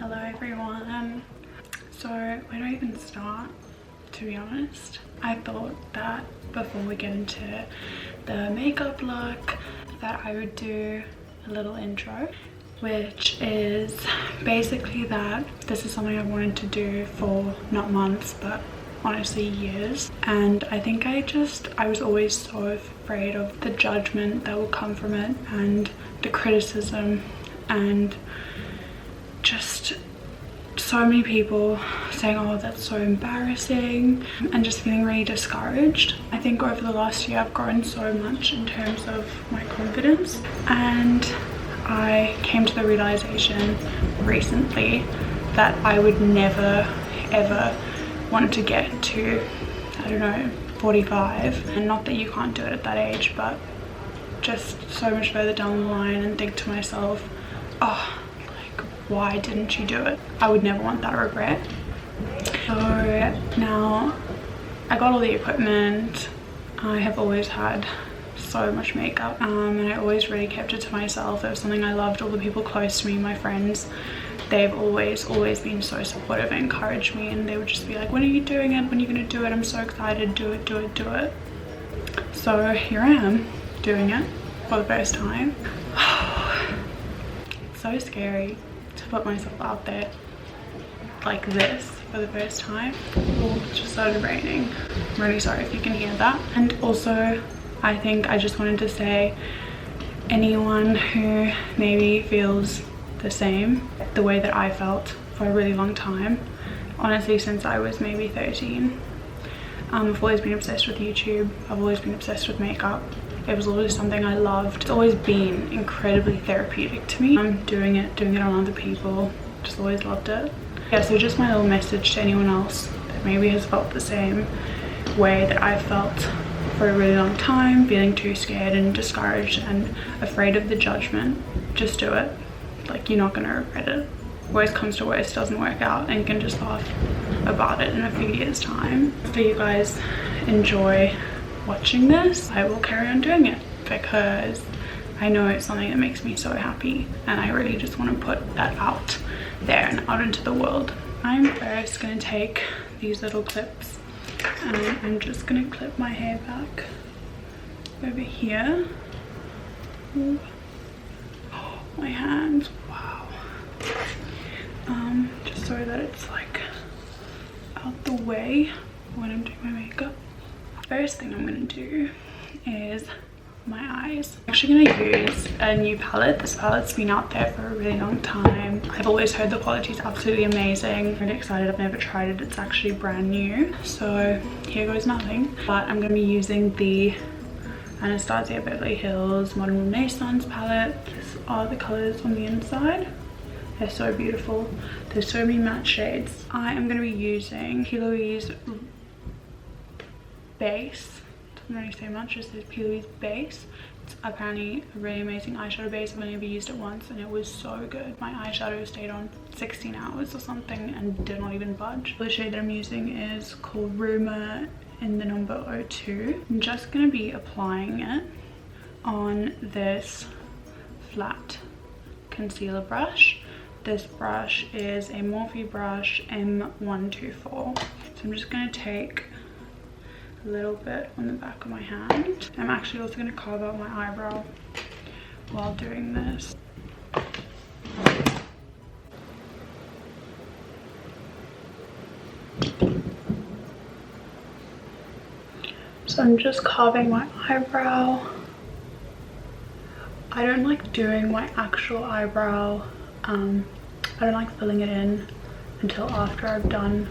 Hello everyone. So where do I even start, to be honest? I thought that before we get into the makeup look that I would do a little intro, which is basically that this is something I wanted to do for not months but honestly years. And I think I was always so afraid of the judgment that would come from it and the criticism and just so many people saying, oh, that's so embarrassing, and just feeling really discouraged. I think over the last year I've grown so much in terms of my confidence, and I came to the realization recently that I would never ever want to get to, I don't know, 45, and not that you can't do it at that age, but just so much further down the line, and think to myself, oh, why didn't you do it? I would never want that regret. So now I got all the equipment. I have always had so much makeup, and I always really kept it to myself. It was something I loved. All the people close to me, my friends, they've always been so supportive and encouraged me, and they would just be like, when are you doing it? When are you gonna do it? I'm so excited. Do it, do it, do it. So here I am doing it for the first time. It's so scary to put myself out there like this for the first time. Oh, it just started raining. I'm really sorry if you can hear that. And also, I think I just wanted to say, anyone who maybe feels the same, the way that I felt for a really long time, honestly since I was maybe 13. I've always been obsessed with YouTube. I've always been obsessed with makeup. It was always something I loved. It's always been incredibly therapeutic to me. I'm doing it on other people. Just always loved it. Yeah, so just my little message to anyone else that maybe has felt the same way that I felt for a really long time, feeling too scared and discouraged and afraid of the judgment. Just do it. Like, you're not gonna regret it. Worst comes to worst, doesn't work out, and you can just laugh about it in a few years' time. If you guys enjoy watching this, I will carry on doing it because I know it's something that makes me so happy, and I really just want to put that out there and out into the world. I'm first going to take these little clips and I'm just going to clip my hair back over here. Ooh. Oh, my hands, wow. Just so that it's like out the way when I'm doing my makeup. First thing I'm going to do is my eyes. I'm actually going to use a new palette. This palette's been out there for a really long time. I've always heard the quality is absolutely amazing. I'm really excited. I've never tried it. It's actually brand new. So here goes nothing. But I'm going to be using the Anastasia Beverly Hills Modern Renaissance palette. These are the colors on the inside. They're so beautiful. There's so many matte shades. I am going to be using Louise base. Doesn't really say much, just this Louise base. It's apparently a really amazing eyeshadow base. I've only ever used it once and it was so good. My eyeshadow stayed on 16 hours or something and did not even budge. The shade that I'm using is called Rumor in the number 02. I'm just going to be applying it on this flat concealer brush. This brush is a Morphe brush M124. So I'm just going to take a little bit on the back of my hand. I'm actually also going to carve out my eyebrow while doing this. So I'm just carving my eyebrow. I don't like doing my actual eyebrow. I don't like filling it in until after I've done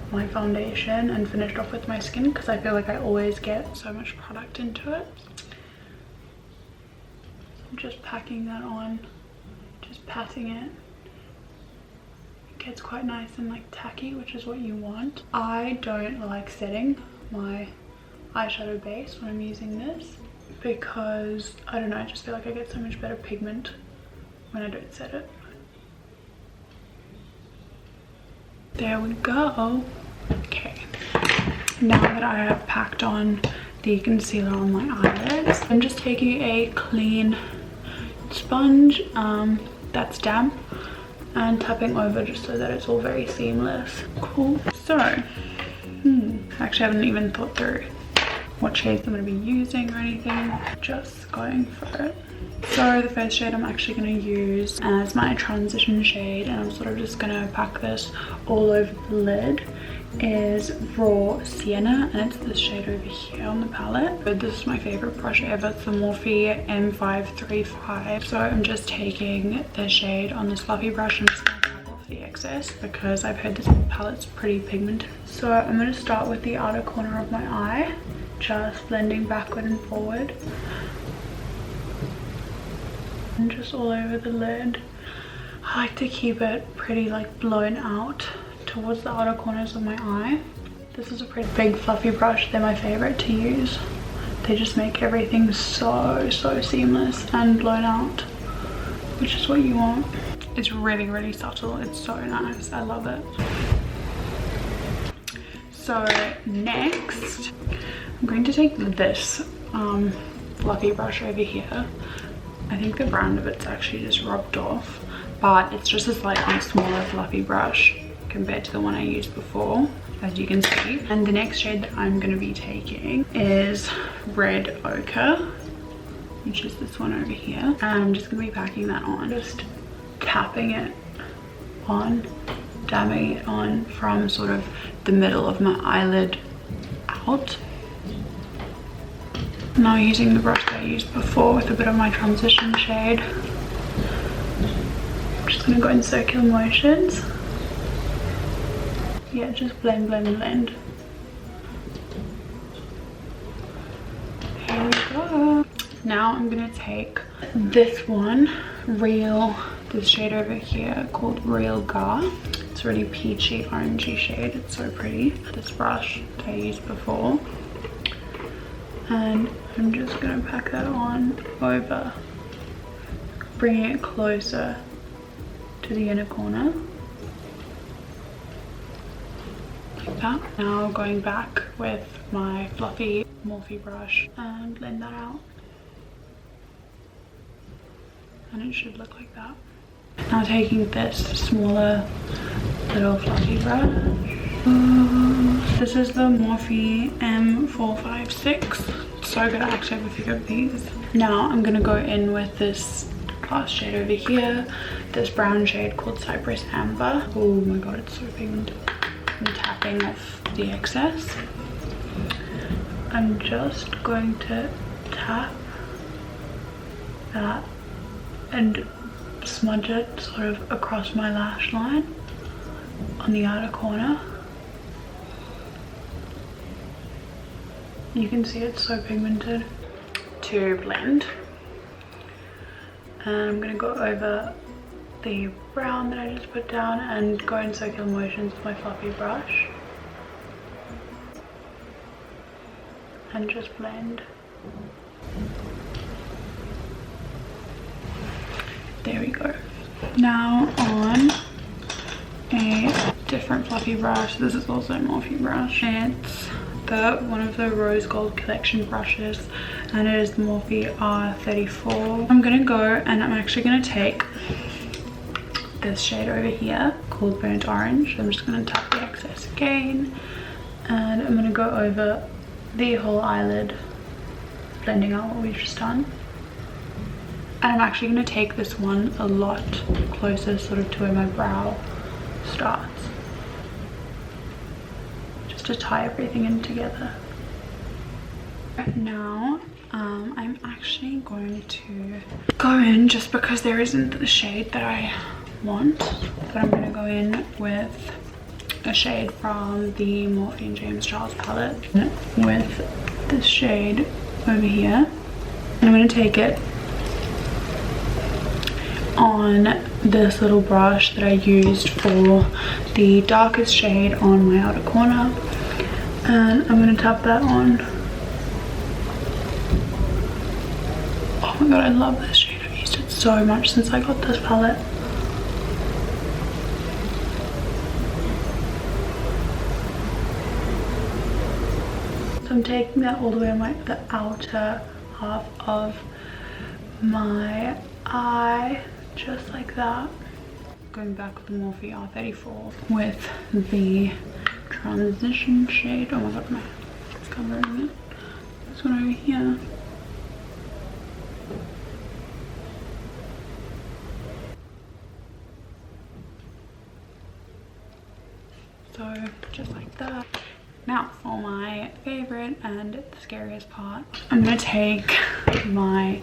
my foundation and finished off with my skin, because I feel like I always get so much product into it. I'm just packing that on, just patting it. It gets quite nice and like tacky, which is what you want. I don't like setting my eyeshadow base when I'm using this because I don't know, I just feel like I get so much better pigment when I don't set it. There we go. Okay, now that I have packed on the concealer on my eyelids, I'm just taking a clean sponge that's damp and tapping over just so that it's all very seamless. Cool. So, actually I haven't even thought through what shades I'm going to be using or anything. Just going for it. So the first shade I'm actually going to use as my transition shade, and I'm sort of just going to pack this all over the lid, is Raw Sienna, and it's this shade over here on the palette. But this is my favorite brush ever. It's the Morphe M535. So I'm just taking the shade on this fluffy brush and just going to tap off the excess because I've heard this palette's pretty pigmented. So I'm going to start with the outer corner of my eye, just blending backward and forward. And just all over the lid. I like to keep it pretty like blown out towards the outer corners of my eye. This is a pretty big fluffy brush. They're my favorite to use. They just make everything so seamless and blown out, which is what you want. It's really subtle. It's so nice. I love it. So next I'm going to take this fluffy brush over here. I think the brand of it's actually just rubbed off, but it's just a slightly smaller fluffy brush compared to the one I used before, as you can see. And the next shade that I'm going to be taking is Red Ochre, which is this one over here. And I'm just going to be packing that on, just tapping it on, dabbing it on from sort of the middle of my eyelid out. Now using the brush that I used before with a bit of my transition shade, I'm just going to go in circular motions. Yeah, just blend. Here we go. Now I'm going to take this one, this shade over here called Real Gar. It's a really peachy, orangey shade. It's so pretty. This brush that I used before. And I'm just going to pack that on over, bringing it closer to the inner corner. Like that. Now going back with my fluffy Morphe brush and blend that out. And it should look like that. Now taking this smaller little fluffy brush. This is the Morphe M456. So good. I actually have a few of these. Now I'm going to go in with this last shade over here. This brown shade called Cypress Amber. Oh my god, it's so pigmented. I'm tapping off the excess. I'm just going to tap that and smudge it sort of across my lash line on the outer corner. You can see it's so pigmented. To blend, and I'm going to go over the brown that I just put down and go in circular motions with my fluffy brush and just blend. There we go. Now on a different fluffy brush. This is also a Morphe brush. It's one of the rose gold collection brushes, and it is the Morphe R34. I'm gonna go and I'm actually gonna take this shade over here called Burnt Orange. I'm just gonna tap the excess again, and I'm gonna go over the whole eyelid, blending out what we've just done. And I'm actually gonna take this one a lot closer sort of to where my brow starts, to tie everything in together. Right now I'm actually going to go in, just because there isn't the shade that I want, but I'm going to go in with a shade from the Morphe and James Charles palette with this shade over here, and I'm going to take it on this little brush that I used for the darkest shade on my outer corner, and I'm going to tap that on. Oh my god, I love this shade. I've used it so much since I got this palette. So I'm taking that all the way on the outer half of my eye, just like that. going back with the Morphe R34 with the transition shade. Oh my god, my it's covering it. This one over here. So just like that. Now for my favorite and the scariest part, I'm gonna take my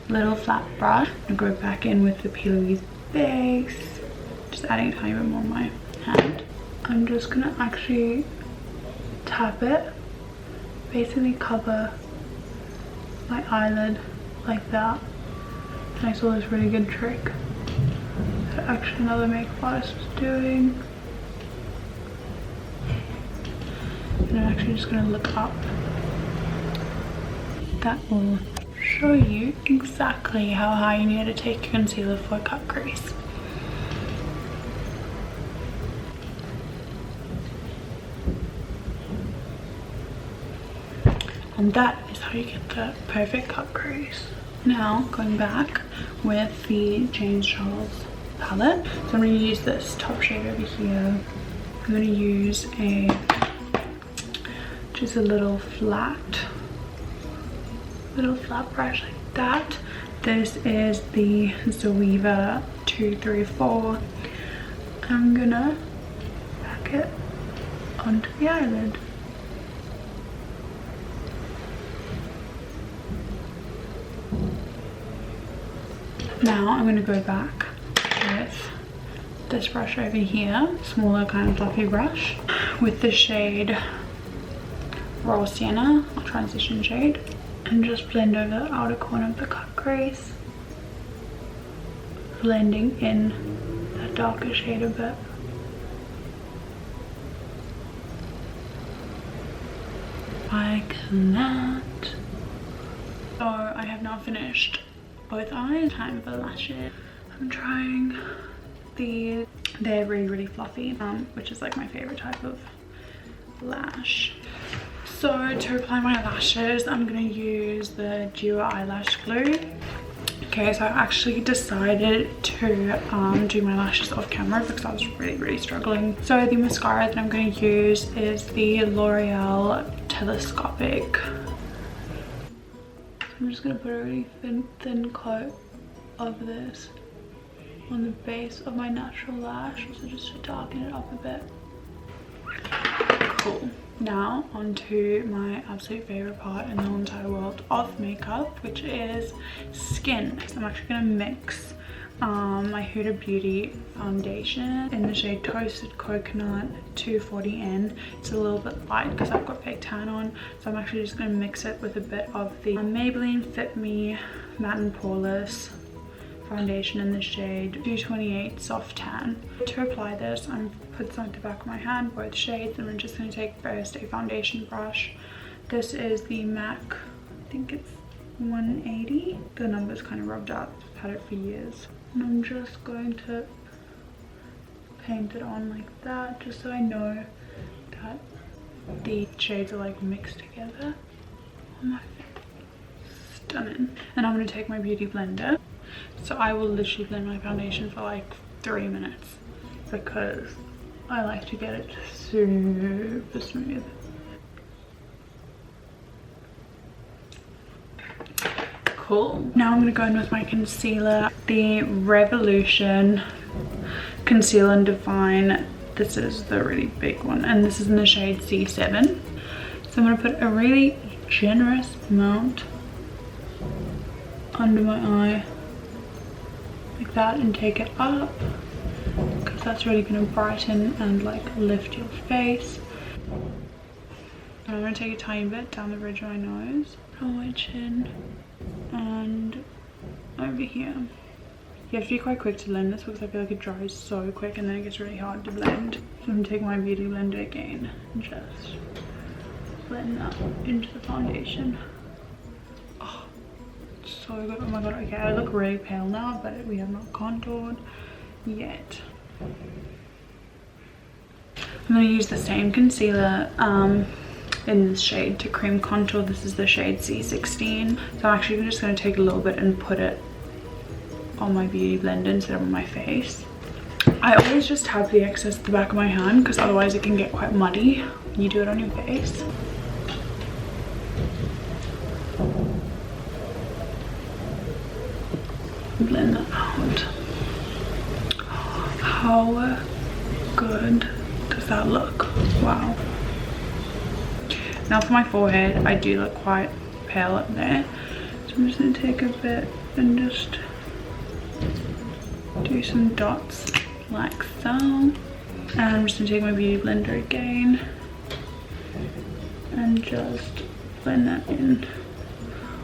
little flat brush and go back in with the P. Louise base, just adding a tiny bit more on my hand. I'm just gonna actually tap it, basically cover my eyelid like that. And I saw this really good trick that actually another makeup artist was doing. And I'm actually just gonna look up. That will show you exactly how high you need to take your concealer for a cut crease. And that is how you get the perfect cut crease. Now going back with the James Charles palette. So I'm going to use this top shade over here. I'm going to use just a little flat brush like that. This is the Zoeva 234. I'm gonna pack it onto the eyelid. Now I'm gonna go back with this brush over here, smaller kind of fluffy brush, with the shade Raw Sienna, or transition shade, and just blend over the outer corner of the cut crease, blending in that darker shade a bit. Like that. So I have now finished both eyes. Time for lashes. I'm trying these. They're really fluffy, which is like my favorite type of lash. So to apply my lashes, I'm going to use the Duo eyelash glue. Okay, so I actually decided to do my lashes off camera because I was really struggling. So the mascara that I'm going to use is the L'Oreal Telescopic. I'm just going to put a really thin coat of this on the base of my natural lash, also just to darken it up a bit. Cool. Now onto my absolute favorite part in the whole entire world of makeup, which is skin. So I'm actually going to mix my Huda Beauty foundation in the shade Toasted Coconut 240N. It's a little bit light because I've got fake tan on, so I'm actually just going to mix it with a bit of the Maybelline Fit Me Matte and Poreless foundation in the shade 228 Soft Tan. To apply this, I'm put this on the back of my hand, both shades, and I'm just going to take first a foundation brush. This is the MAC, I think it's 180. The number's kind of rubbed out, I've had it for years. And I'm just going to paint it on like that, just so I know that the shades are like mixed together on my face. Stunning. And I'm going to take my beauty blender. So I will literally blend my foundation for like 3 minutes because I like to get it super smooth. Cool. Now I'm going to go in with my concealer, the Revolution Conceal and Define. This is the really big one, and this is in the shade C7. So I'm going to put a really generous amount under my eye like that and take it up, because that's really going to brighten and like lift your face. And I'm going to take a tiny bit down the bridge of my nose, on my chin, and over here. You have to be quite quick to blend this because I feel like it dries so quick and then it gets really hard to blend. So I'm going to take my beauty blender again and just blend that into the foundation. Oh, so good. Oh my god. Okay, I look really pale now, but we have not contoured yet. I'm going to use the same concealer in this shade to cream contour. This is the shade C16. So I'm actually just going to take a little bit and put it on my beauty blender instead of on my face. I always just tap the excess at the back of my hand because otherwise it can get quite muddy when you do it on your face. Blend that out. How good does that look? Wow. Now for my forehead, I do look quite pale up there. So I'm just going to take a bit and just do some dots like so. And I'm just going to take my beauty blender again and just blend that in.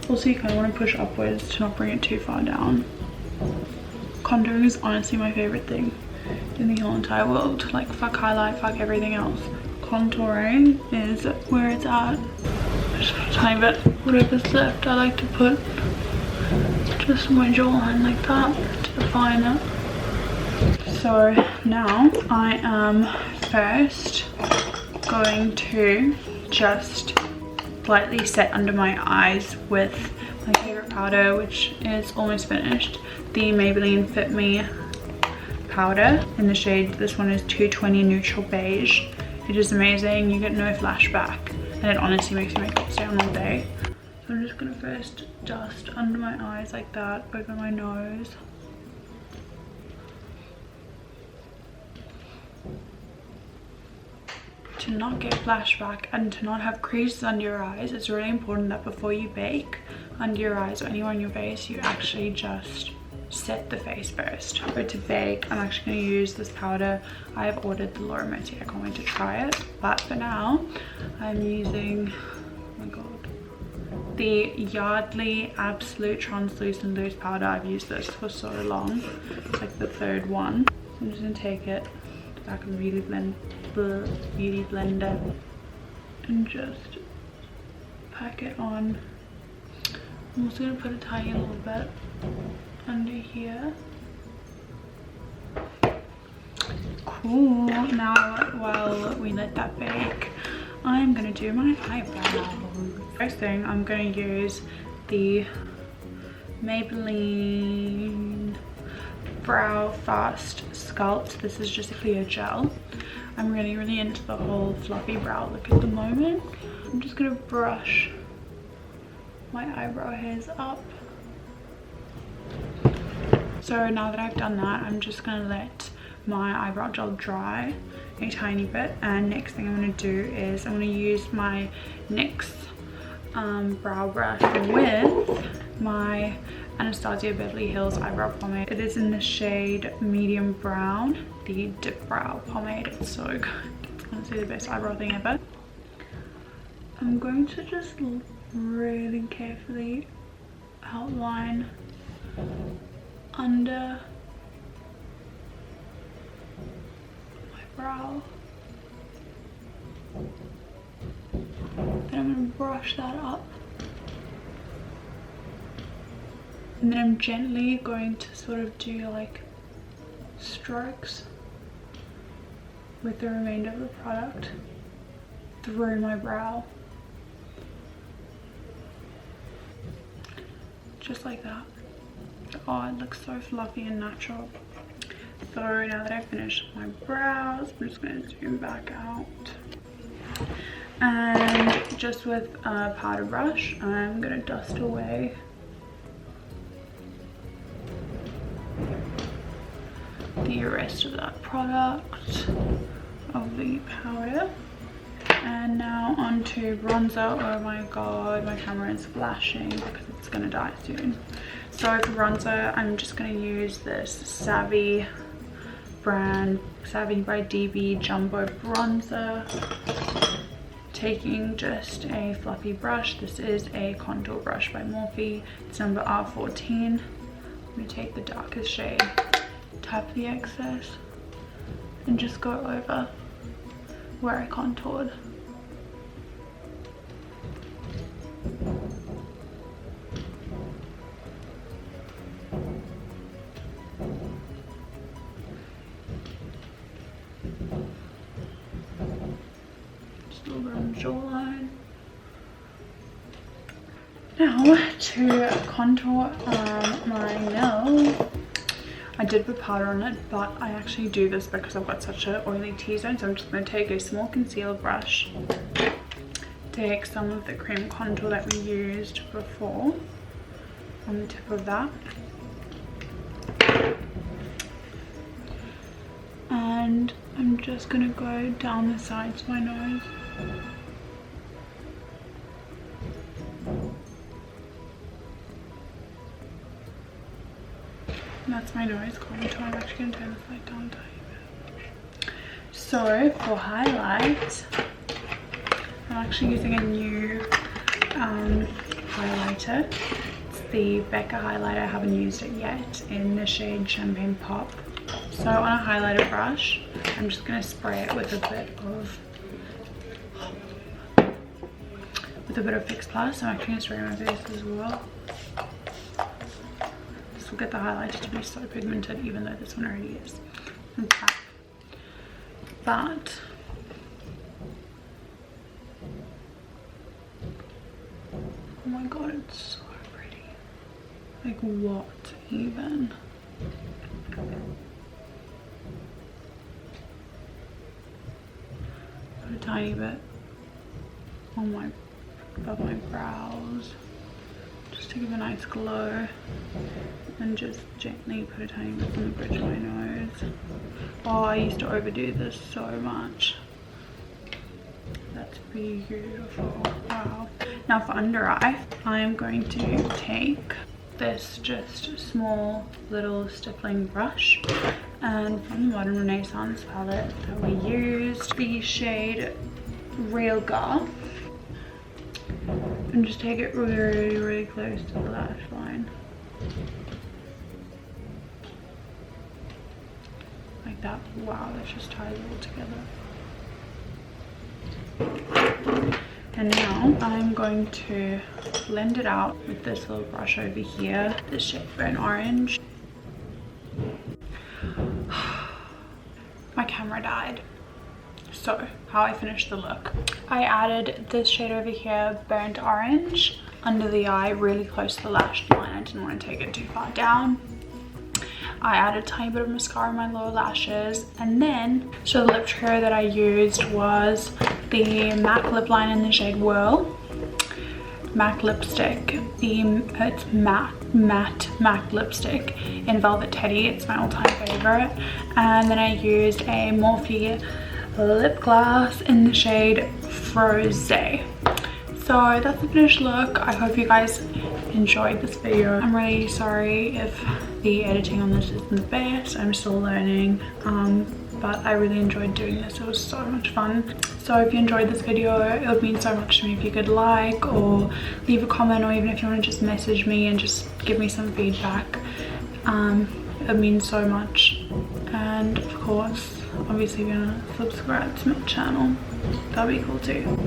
Also, you kind of want to push upwards to not bring it too far down. Contouring is honestly my favorite thing in the whole entire world. Like, fuck highlight, fuck everything else. Contouring is where it's at. Just a tiny bit, whatever's left, I like to put just my jawline like that to define it. So now I am first going to just lightly set under my eyes with my favorite powder, which is almost finished, the Maybelline Fit Me powder in the shade, this one is 220 Neutral Beige. It is amazing, you get no flashback, and it honestly makes your makeup stay on all day. So I'm just gonna first dust under my eyes like that, over my nose. To not get flashback and to not have creases under your eyes, it's really important that before you bake under your eyes or anywhere on your face, you actually just set the face first. For to bake, I'm actually going to use this powder. I have ordered the L'Oreal. I can't wait to try it. But for now, I'm using, oh my god, the Yardley Absolute Translucent Loose Powder. I've used this for so long. It's like the third one. So I'm just going to take it back and really blend the beauty blender and just pack it on. I'm also going to put a tiny little bit under here. Cool. Now while we let that bake, I'm going to do my eyebrows. First thing, I'm going to use the Maybelline Brow Fast Sculpt. This is just a clear gel. I'm really into the whole fluffy brow look at the moment. I'm just gonna brush my eyebrow hairs up. So now that I've done that, I'm just gonna let my eyebrow gel dry a tiny bit, and next thing I'm gonna do is I'm gonna use my NYX brow brush with my Anastasia Beverly Hills eyebrow pomade. It is in the shade medium brown, the dipbrow pomade. It's so good. It's honestly the best eyebrow thing ever. I'm going to just really carefully outline under my brow. Then I'm going to brush that up. And then I'm gently going to sort of do like strokes with the remainder of the product through my brow. Just like that. Oh, it looks so fluffy and natural. So now that I've finished my brows, I'm just going to zoom back out. And just with a powder brush, I'm going to dust away the rest of that product of the powder. And now onto bronzer. Oh my god, my camera is flashing because it's gonna die soon. So for bronzer, I'm just gonna use this Savvy brand, Savvy by DB Jumbo Bronzer. Taking just a fluffy brush. This is a contour brush by Morphe. It's number R14. I'm gonna take the darkest shade, tap the excess, and just go over where I contoured. Just a little bit on the jawline. Now to contour my nose, I did put powder on it, but I actually do this because I've got such an oily T-zone. So I'm just going to take a small concealer brush, take some of the cream contour that we used before on the tip of that, and I'm just going to go down the sides of my nose. And that's my nose contour. I'm actually going to turn this light down a tiny bit. So for highlight, I'm actually using a new highlighter. It's the Becca highlighter. I haven't used it yet, in the shade Champagne Pop. So on a highlighter brush, I'm just going to spray it with a bit of Fix Plus. I'm actually going to spray my face as well. This will get the highlighter to be so pigmented, even though this one already is. Okay. But oh my god, it's so pretty. Like, what even? Put a tiny bit on my above my brows, just to give a nice glow, and just gently put a tiny bit on the bridge of my nose. Oh, I used to overdo this so much. That's beautiful. Wow. Now for under eye, I am going to take this just small little stippling brush, and from the Modern Renaissance palette that we used, the shade Real Girl, and just take it really close to the lash line. Like that. Wow, that just ties it all together. And now I'm going to blend it out with this little brush over here, the shade Burnt Orange. My camera died. So how I finished the look, I added this shade over here, Burnt Orange, under the eye, really close to the lash line. I didn't want to take it too far down. I added a tiny bit of mascara on my lower lashes, and then, so the lip trio that I used was the MAC lip line in the shade Whirl, MAC lipstick, it's matte MAC lipstick in Velvet Teddy. It's my all-time favorite. And then I used a Morphe lip gloss in the shade Frose. So that's the finished look. I hope you guys enjoyed this video. I'm really sorry if the editing on this isn't the best. I'm still learning, but I really enjoyed doing this. It was so much fun. So if you enjoyed this video, it would mean so much to me if you could like or leave a comment, or even if you want to just message me and just give me some feedback. It means so much. And of course, obviously, if you want to subscribe to my channel, that'd be cool too.